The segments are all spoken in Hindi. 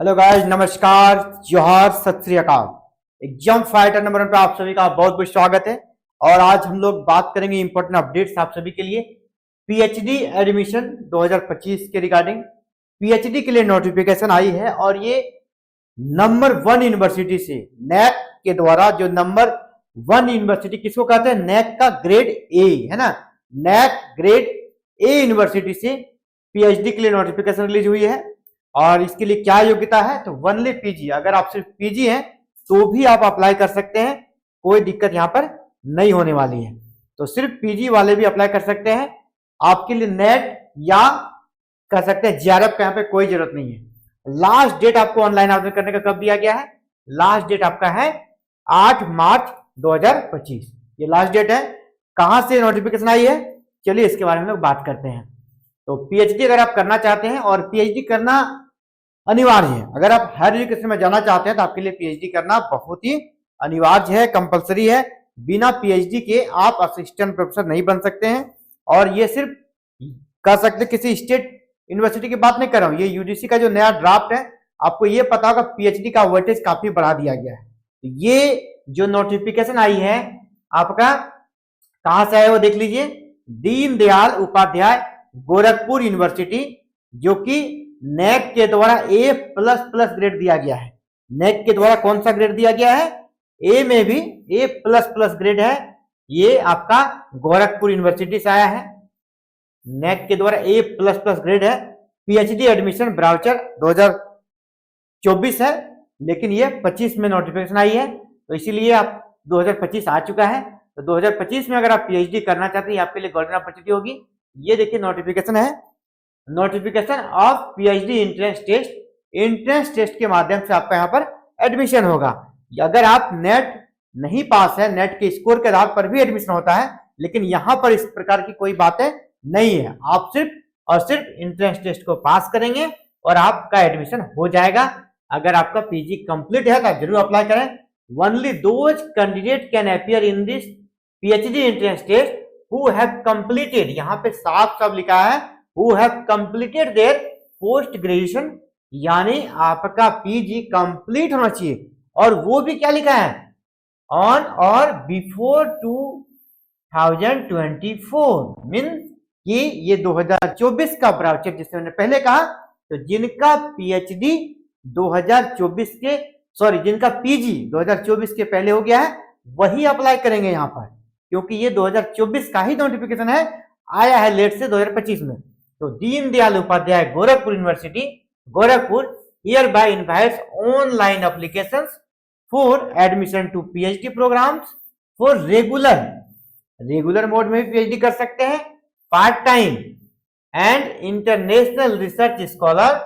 हेलो गाइस, नमस्कार, जोहार, सत श्री अकाल। एग्जाम फाइटर नंबर 1 पे आप सभी का बहुत बहुत स्वागत है। और आज हम लोग बात करेंगे इंपॉर्टेंट अपडेट्स आप सभी के लिए पीएचडी एडमिशन 2025 के रिगार्डिंग। पीएचडी के लिए नोटिफिकेशन आई है और ये नंबर 1 यूनिवर्सिटी से नैक के द्वारा, जो नंबर 1 यूनिवर्सिटी किसको कहते हैं, नैक का ग्रेड ए है ना, नैक ग्रेड ए यूनिवर्सिटी से पीएचडी के लिए नोटिफिकेशन रिलीज हुई है। और इसके लिए क्या योग्यता है, तो ओनली पीजी। अगर आप सिर्फ पीजी हैं तो भी आप अप्लाई कर सकते हैं, कोई दिक्कत यहाँ पर नहीं होने वाली है। तो सिर्फ पीजी वाले भी अप्लाई कर सकते हैं। आपके लिए नेट या कर सकते हैं जीआरएफ का यहाँ पे कोई जरूरत नहीं है। लास्ट डेट आपको ऑनलाइन आवेदन करने का कब दिया गया है, लास्ट डेट आपका है 8 मार्च 2025। ये लास्ट डेट है। कहां से नोटिफिकेशन आई है, चलिए इसके बारे में लोग बात करते हैं। तो पीएचडी अगर आप करना चाहते हैं, और पीएचडी करना अनिवार्य है, अगर आप हायर एजुकेशन में जाना चाहते हैं तो आपके लिए पीएचडी करना बहुत ही अनिवार्य है, कंपलसरी है। बिना पीएचडी के आप असिस्टेंट प्रोफेसर नहीं बन सकते हैं। और ये सिर्फ कर सकते किसी स्टेट यूनिवर्सिटी की बात नहीं कर रहा हूं, ये यूजीसी का जो नया ड्राफ्ट है, आपको ये पता होगा पीएचडी का वेटेज काफी बढ़ा दिया गया है। ये जो नोटिफिकेशन आई है आपका कहां से आया वो देख लीजिए, दीनदयाल उपाध्याय गोरखपुर यूनिवर्सिटी, जो कि नेक के द्वारा A++ ग्रेड दिया गया है। नेक के द्वारा कौन सा ग्रेड दिया गया है, ए में भी A++ ग्रेड है। ये आपका गोरखपुर यूनिवर्सिटी से आया है, नेक के द्वारा A++ ग्रेड है। पीएचडी एडमिशन ब्राउचर 2024 है, लेकिन ये 25 में नोटिफिकेशन आई है, तो इसीलिए आप 2025 आ चुका है। तो 2025 में अगर आप पीएचडी करना चाहते हैं, आपके लिए गोल्डन अपॉर्चुनिटी होगी। ये देखिए नोटिफिकेशन है, notification of PhD entrance test. Entrance test के माध्यम से आपका यहाँ पर एडमिशन होगा। अगर आप नेट नहीं पास है, नेट के स्कोर के आधार पर भी एडमिशन होता है, लेकिन यहाँ पर इस प्रकार की कोई बातें नहीं है। आप सिर्फ और सिर्फ एंट्रेंस टेस्ट को पास करेंगे और आपका एडमिशन हो जाएगा। अगर आपका पीजी कंप्लीट है तो आप जरूर अप्लाई करें। Only those candidate can appear in this PhD entrance test who have completed, यहाँ पे साफ साफ लिखा है who have completed their post graduation, यानी आपका पीजी कंप्लीट होना चाहिए। और वो भी क्या लिखा है, ऑन और बिफोर 2024, मीन्स कि ये 2024 का ब्राउचर जिसे मैंने पहले कहा, तो जिनका पीएचडी 2024 के जिनका पीजी 2024 के पहले हो गया है वही अप्लाई करेंगे यहाँ पर, क्योंकि ये 2024 का ही नोटिफिकेशन है, आया है लेट से 2025 में। तो Deendayal Upadhyay Gorakhpur University Gorakhpur hereby invites online applications for admission to PhD programmes for regular mode में भी पीएचडी कर सकते हैं, part time and international research scholar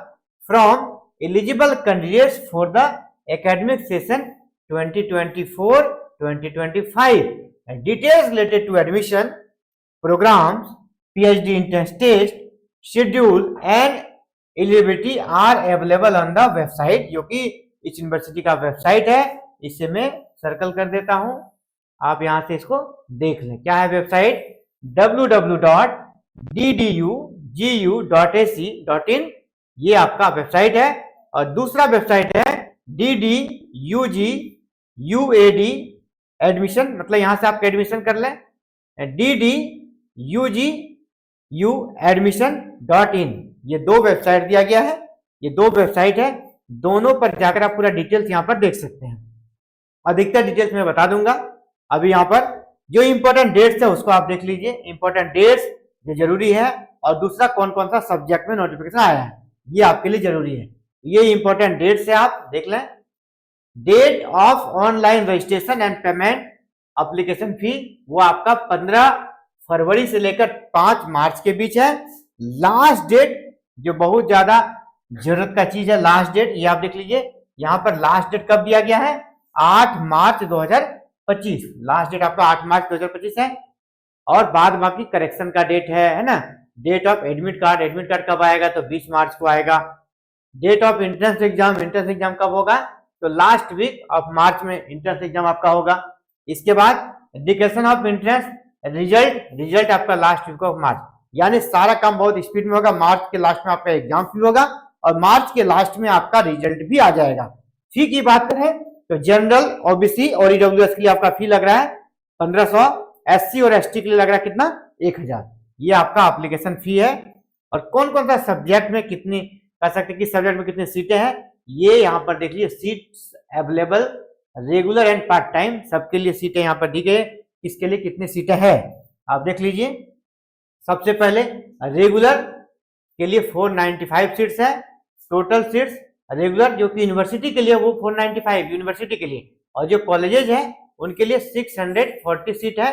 from eligible candidates for the academic session 2024-2025। Details related to admission, programs, PhD entrance test, schedule and eligibility are available on the website, जो कि इस यूनिवर्सिटी का वेबसाइट है। इसे मैं सर्कल कर देता हूं, आप यहां से इसको देख लें। क्या है वेबसाइट, www.ddugU.ac.in, ये आपका वेबसाइट है। और दूसरा वेबसाइट है DDUGUAD एडमिशन, मतलब यहां से आप एडमिशन कर लें, DDUGUadmission.in, ये दो वेबसाइट दिया गया है। ये दो वेबसाइट है, दोनों पर जाकर आप पूरा डिटेल्स यहां पर देख सकते हैं। अधिकतर डिटेल्स मैं बता दूंगा। अभी यहां पर जो इंपॉर्टेंट डेट्स है उसको आप देख लीजिए, इंपॉर्टेंट डेट्स जो जरूरी है, और दूसरा कौन कौन सा सब्जेक्ट में नोटिफिकेशन आया है, ये आपके लिए जरूरी है। ये इंपॉर्टेंट डेट्स है, आप देख लें। Date of online registration and payment application fee, वो आपका 15 फरवरी से लेकर 5 मार्च के बीच है। लास्ट डेट जो बहुत ज्यादा जरूरत का चीज है, लास्ट डेट ये आप देख लीजिए, यहां पर लास्ट डेट कब दिया गया है, 8 मार्च 2025। लास्ट डेट आपका 8 मार्च 2025 है। और बाद बाकी करेक्शन का डेट है ना। डेट ऑफ एडमिट कार्ड कब आएगा, तो 20 मार्च को आएगा। डेट ऑफ एंट्रेंस एग्जाम कब होगा, तो लास्ट वीक ऑफ मार्च में एंट्रेंस एग्जाम आपका होगा। इसके बाद डिक्लेरेशन ऑफ एंट्रेंस रिजल्ट आपका लास्ट वीक ऑफ मार्च, यानी सारा काम बहुत स्पीड में होगा। मार्च के लास्ट में आपका एग्जाम शुरू होगा और मार्च के लास्ट में आपका रिजल्ट भी आ जाएगा। फी की बात करें तो जनरल, ओबीसी और ईडब्ल्यूएस के लिए आपका फी लग रहा है 1500, एससी और एसटी के लिए लग रहा है कितना 1000। ये आपका एप्लीकेशन फी है। और कौन कौन सा सब्जेक्ट में कितनी कह सकते हैं कि सब्जेक्ट में कितनी सीटें हैं, ये यहाँ पर देख लीजिए। Seats available regular and part time सबके लिए सीटें यहाँ पर दी गई। इसके लिए कितनी सीटें हैं आप देख लीजिए। सबसे पहले रेगुलर के लिए 495 सीट्स है। टोटल सीट्स रेगुलर जो कि यूनिवर्सिटी के लिए वो 495 यूनिवर्सिटी के लिए, और जो कॉलेजेस है उनके लिए 640 सीट है।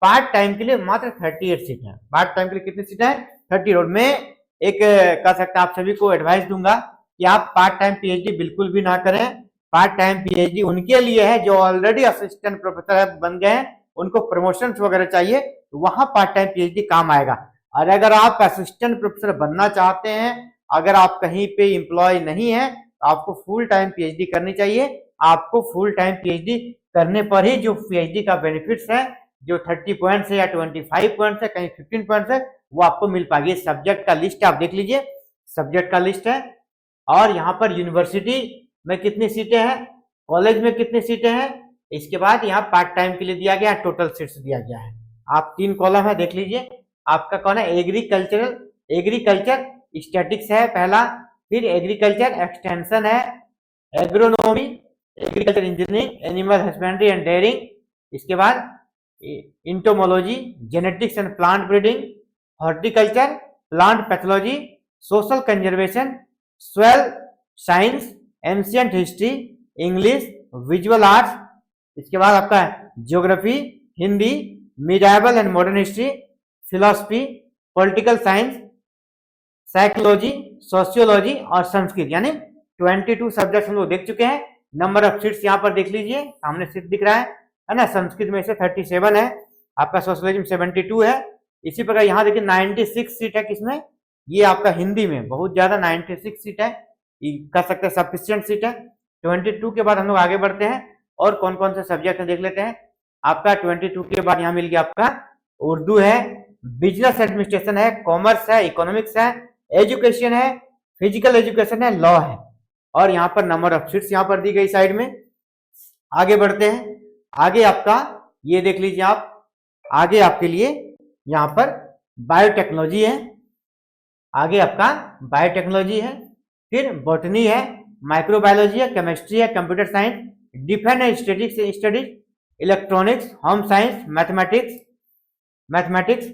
पार्ट टाइम के लिए मात्र 38 सीट है। पार्ट टाइम के लिए कितनी सीट है 30। और मैं एक कह सकता आप सभी को एडवाइस दूंगा कि आप पार्ट टाइम पीएचडी बिल्कुल भी ना करें। पार्ट टाइम पीएचडी उनके लिए है जो ऑलरेडी असिस्टेंट प्रोफेसर बन गए हैं, उनको प्रमोशन वगैरह चाहिए तो वहां पार्ट टाइम पीएचडी काम आएगा। और अगर आप असिस्टेंट प्रोफेसर बनना चाहते हैं, अगर आप कहीं पे एम्प्लॉय नहीं है तो आपको फुल टाइम पीएचडी करनी चाहिए। आपको फुल टाइम पीएचडी करने पर ही जो पीएचडी का बेनिफिट्स है, जो 30 पॉइंट्स है या 25 पॉइंट्स है, कहीं 15 पॉइंट्स है, वो आपको मिल पाएगी। सब्जेक्ट का लिस्ट आप देख लीजिए, सब्जेक्ट का लिस्ट है। और यहाँ पर यूनिवर्सिटी में कितनी सीटें हैं, कॉलेज में कितनी सीटें हैं, इसके बाद यहाँ पार्ट टाइम के लिए दिया गया है, टोटल सीट्स दिया गया है। आप 3 कॉलम है देख लीजिए। आपका कौन है एग्रीकल्चर स्टैटिक्स है पहला, फिर एग्रीकल्चर एक्सटेंशन है, agronomy, agriculture engineering, animal husbandry and dairying, इसके बाद entomology, genetics and plant breeding, horticulture, plant pathology, social conservation, soil science, ancient history, English, visual arts, इसके बाद आपका geography, Hindi, medieval and modern history, philosophy, political science, psychology, sociology और संस्कृत, यानी 22 सब्जेक्ट हम लोग देख चुके हैं। नंबर ऑफ सीट्स यहाँ पर देख लीजिए, सामने सीट दिख रहा है ना। संस्कृत में से 37 है, आपका सोशियोलॉजी में 72 है। इसी प्रकार यहाँ देखिए 96 सीट है किसमें, ये आपका हिंदी में बहुत ज्यादा 96 सीट है, कह सकते हैं सफिशिएंट सीट है। 22 के बाद हम लोग आगे बढ़ते हैं और कौन कौन से सब्जेक्ट देख लेते हैं। आपका 22 के बाद यहाँ मिल गया आपका उर्दू है, बिजनेस एडमिनिस्ट्रेशन है, कॉमर्स है, इकोनॉमिक्स है, एजुकेशन है, फिजिकल एजुकेशन है, लॉ है। और यहाँ पर नंबर ऑफ सीट्स यहाँ पर दी गई साइड में। आगे बढ़ते हैं, आगे आपका ये देख लीजिए आप, आगे आपके लिए यहाँ पर बायोटेक्नोलॉजी है, आगे आपका बायोटेक्नोलॉजी है, फिर बॉटनी है, माइक्रोबायोलॉजी है, केमिस्ट्री है, computer science, defence and statistics studies, electronics, home science, mathematics,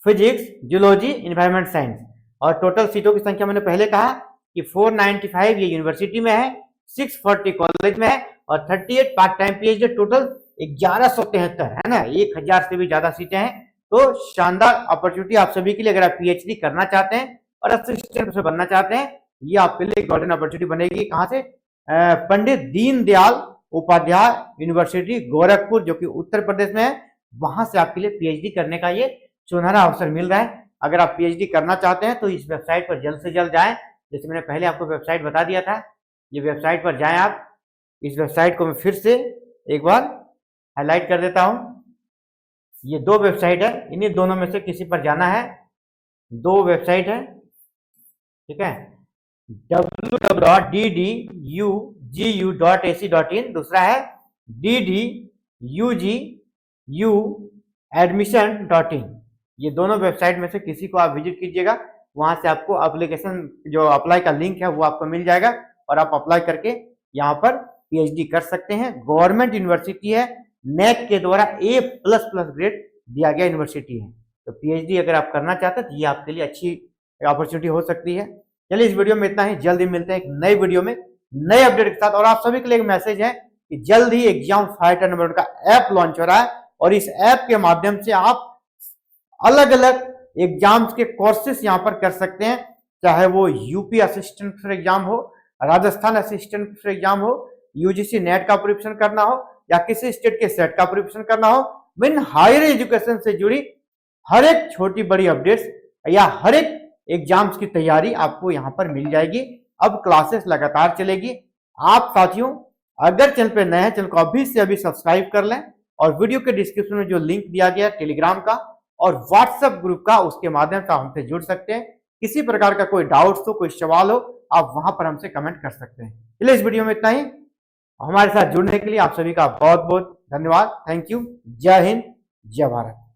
physics, zoology, environment science. और टोटल सीटों की संख्या मैंने पहले कहा कि 495 ये यूनिवर्सिटी में है, 640 कॉलेज में है और 38 पार्ट टाइम पीएचडी, टोटल 1173 है ना, 1000 से भी ज्यादा सीटें हैं। तो शानदार अपॉर्चुनिटी आप सभी के लिए, अगर आप पीएचडी करना चाहते हैं और असिस्टेंट से बनना चाहते हैं, ये आपके लिए एक गोल्डन अपॉर्चुनिटी बनेगी। कहाँ से, पंडित दीनदयाल उपाध्याय यूनिवर्सिटी गोरखपुर जो कि उत्तर प्रदेश में है, वहां से आपके लिए पीएचडी करने का ये सुनहरा अवसर मिल रहा है। अगर आप पीएचडी करना चाहते हैं तो इस वेबसाइट पर जल्द से जल्द जाएं। जैसे मैंने पहले आपको वेबसाइट बता दिया था, ये वेबसाइट पर जाएं आप। इस वेबसाइट को मैं फिर से एक बार हाईलाइट कर देता हूं। ये 2 वेबसाइट है, इन्हीं दोनों में से किसी पर जाना है। 2 वेबसाइट है, ठीक है, www.dduggu.ac.in, दूसरा है ddugguadmission.in। ये दोनों वेबसाइट में से किसी को आप विजिट कीजिएगा, वहां से आपको एप्लीकेशन जो अप्लाई का लिंक है वो आपको मिल जाएगा और आप अप्लाई करके यहाँ पर पीएचडी कर सकते हैं। गवर्नमेंट यूनिवर्सिटी है, नेक के द्वारा A++ ग्रेड दिया गया यूनिवर्सिटी है। तो पीएचडी अगर आप करना चाहते हैं तो ये आपके लिए अच्छी अपॉर्चुनिटी हो सकती है। चलिए इस वीडियो में इतना ही, जल्दी मिलते हैं एक नई वीडियो में नए अपडेट के साथ। और आप सभी के लिए एक मैसेज है कि जल्द ही एग्जाम फाइटर नंबर का ऐप लॉन्च हो रहा है और इस ऐप के माध्यम से आप अलग अलग एग्जाम्स के कोर्सेस यहाँ पर कर सकते हैं, चाहे वो यूपी असिस्टेंट प्रोफेसर एग्जाम हो, राजस्थान असिस्टेंट प्रोफेसर एग्जाम हो, यूजीसी नेट का प्रिपरेशन करना हो या किसी स्टेट के सेट का प्रिपरेशन करना हो। मीन हायर एजुकेशन से जुड़ी हर एक छोटी बड़ी अपडेट्स या हर एक एग्जाम्स की तैयारी आपको यहाँ पर मिल जाएगी। अब क्लासेस लगातार चलेगी। आप साथियों अगर चैनल पे नए हैं, चैनल को अभी से अभी सब्सक्राइब कर लें और वीडियो के डिस्क्रिप्शन में जो लिंक दिया गया टेलीग्राम का और व्हाट्सएप ग्रुप का, उसके माध्यम से हमसे जुड़ सकते हैं। किसी प्रकार का कोई डाउट्स हो, कोई सवाल हो, आप वहां पर हमसे कमेंट कर सकते हैं। चलिए इस वीडियो में इतना ही। हमारे साथ जुड़ने के लिए आप सभी का बहुत बहुत धन्यवाद। Thank you. जय हिंद, जय भारत।